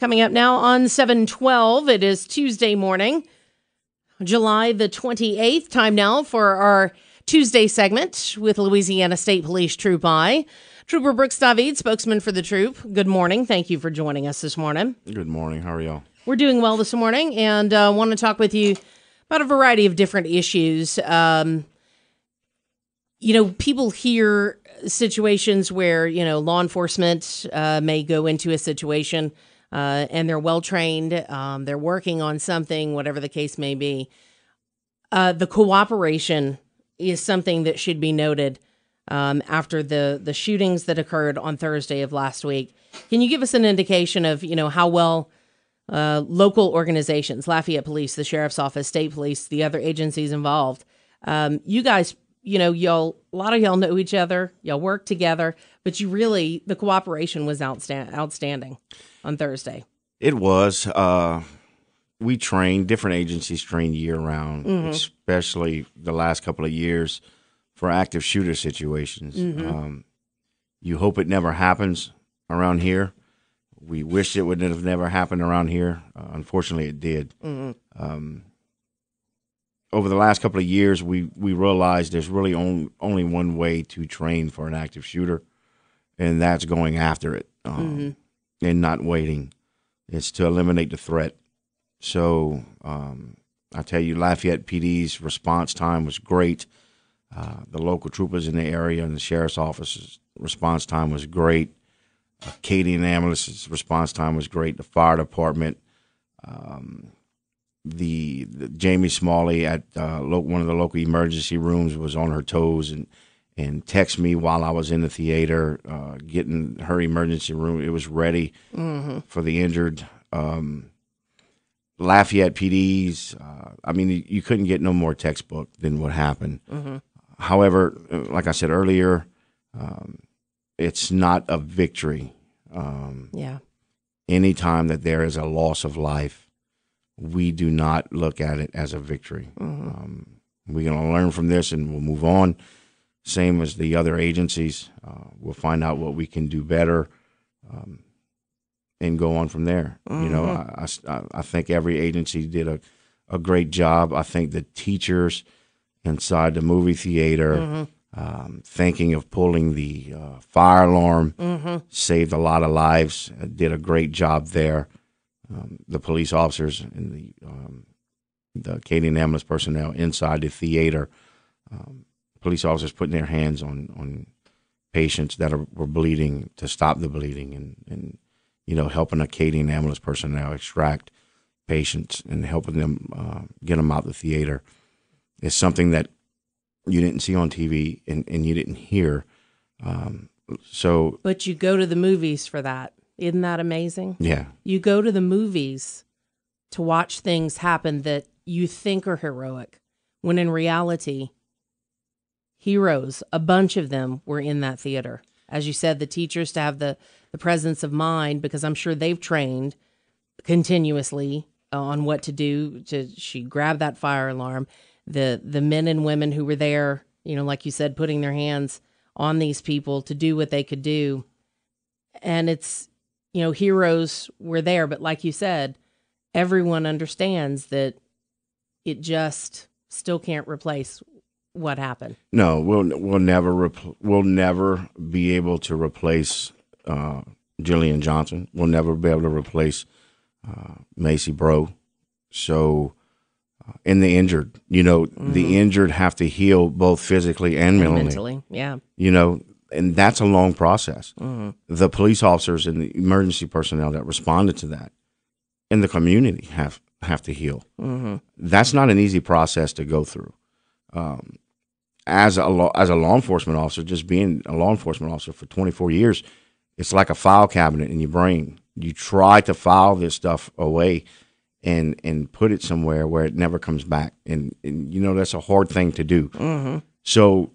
Coming up now on 712, it is Tuesday morning, July the 28th. Time now for our Tuesday segment with Louisiana State Police Troop I. Trooper Brooks David, spokesman for the troop. Good morning. Thank you for joining us this morning. Good morning. How are y'all? We're doing well this morning and want to talk with you about a variety of different issues. People hear situations where, law enforcement may go into a situation and they're well-trained, they're working on something, whatever the case may be. The cooperation is something that should be noted after the shootings that occurred on Thursday of last week. Can you give us an indication of, how well local organizations, Lafayette Police, the Sheriff's Office, State Police, the other agencies involved, you guys, y'all, a lot of y'all know each other, y'all work together, but the cooperation was outstanding on Thursday. It was. We train, different agencies train year-round, especially the last couple of years for active shooter situations. You hope it never happens around here. We wish it would have never happened around here. Unfortunately, it did. Over the last couple of years, we realized there's really only one way to train for an active shooter, and that's going after it and not waiting. It's to eliminate the threat. So I tell you, Lafayette PD's response time was great. The local troopers in the area and the sheriff's office's response time was great. Acadian Ambulance's response time was great. The fire department, the Jamie Smalley at one of the local emergency rooms was on her toes and text me while I was in the theater, getting her emergency room. It was ready for the injured. Lafayette PD's, you couldn't get no more textbook than what happened. However, like I said earlier, it's not a victory. Anytime that there is a loss of life, we do not look at it as a victory. We're going to learn from this and we'll move on. Same as the other agencies. We'll find out what we can do better and go on from there. I think every agency did a great job. I think the teachers inside the movie theater, thinking of pulling the fire alarm, saved a lot of lives, did a great job there. The police officers and the Acadian ambulance personnel inside the theater, police officers putting their hands on patients that were bleeding to stop the bleeding and helping Acadian ambulance personnel extract patients and helping them get them out the theater is something that you didn't see on TV and you didn't hear. But you go to the movies for that. Isn't that amazing? Yeah. You go to the movies to watch things happen that you think are heroic, when in reality, heroes, a bunch of them were in that theater. As you said, the teachers to have the presence of mind, because I'm sure they've trained continuously on what to do. She grabbed that fire alarm. The men and women who were there, like you said, putting their hands on these people to do what they could do. And it's, heroes were there. But like you said, everyone understands that it just still can't replace what happened. No, we'll never be able to replace Jillian Johnson. We'll never be able to replace Macy Bro. So, and the injured, the injured have to heal both physically and mentally. Yeah. And that's a long process. The police officers and the emergency personnel that responded to that in the community have to heal. That's not an easy process to go through. As a law enforcement officer, just being a law enforcement officer for 24 years, it's like a file cabinet in your brain. You try to file this stuff away and put it somewhere where it never comes back. And that's a hard thing to do. So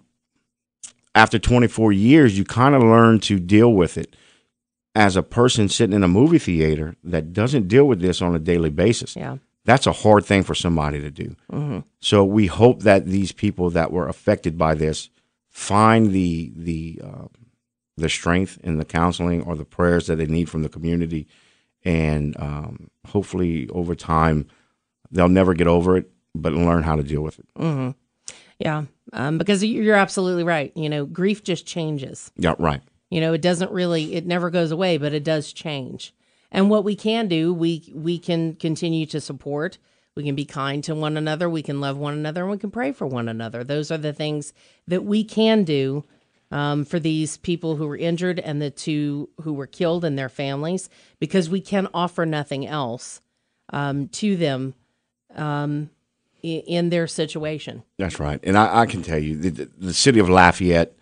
after 24 years, you kind of learn to deal with it. As a person sitting in a movie theater that doesn't deal with this on a daily basis, that's a hard thing for somebody to do. So we hope that these people that were affected by this find the strength in the counseling or the prayers that they need from the community and hopefully over time they'll never get over it, but learn how to deal with it. Mm-hmm. Yeah, because you're absolutely right. Grief just changes. Yeah, right. It doesn't really, it never goes away, but it does change. And what we can do, we can continue to support. We can be kind to one another. We can love one another, and we can pray for one another. Those are the things that we can do for these people who were injured and the two who were killed and their families, because we can offer nothing else to them in their situation. That's right. And I can tell you, the city of Lafayette,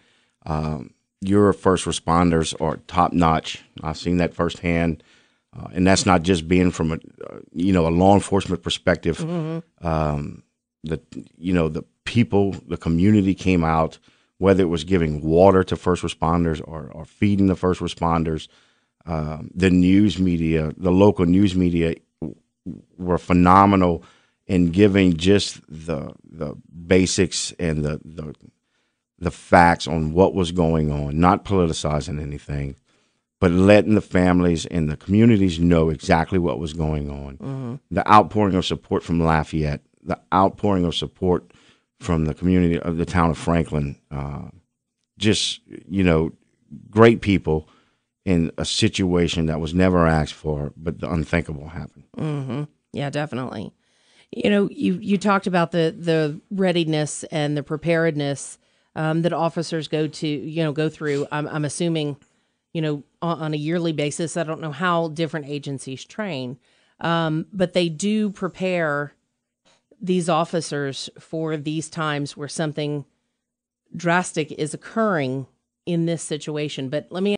your first responders are top notch. I've seen that firsthand. And that's not just being from a law enforcement perspective. Mm-hmm. The people, the community came out, whether it was giving water to first responders or feeding the first responders. The news media, the local news media, were phenomenal in giving just the basics and the facts on what was going on, not politicizing anything, but letting the families and the communities know exactly what was going on. Mm-hmm. The outpouring of support from Lafayette, the outpouring of support from the community of the town of Franklin, great people in a situation that was never asked for, but the unthinkable happened. Mm-hmm. Yeah, definitely. You talked about the readiness and the preparedness that officers go through. I'm assuming, on a yearly basis. I don't know how different agencies train, but they do prepare these officers for these times where something drastic is occurring in this situation. But let me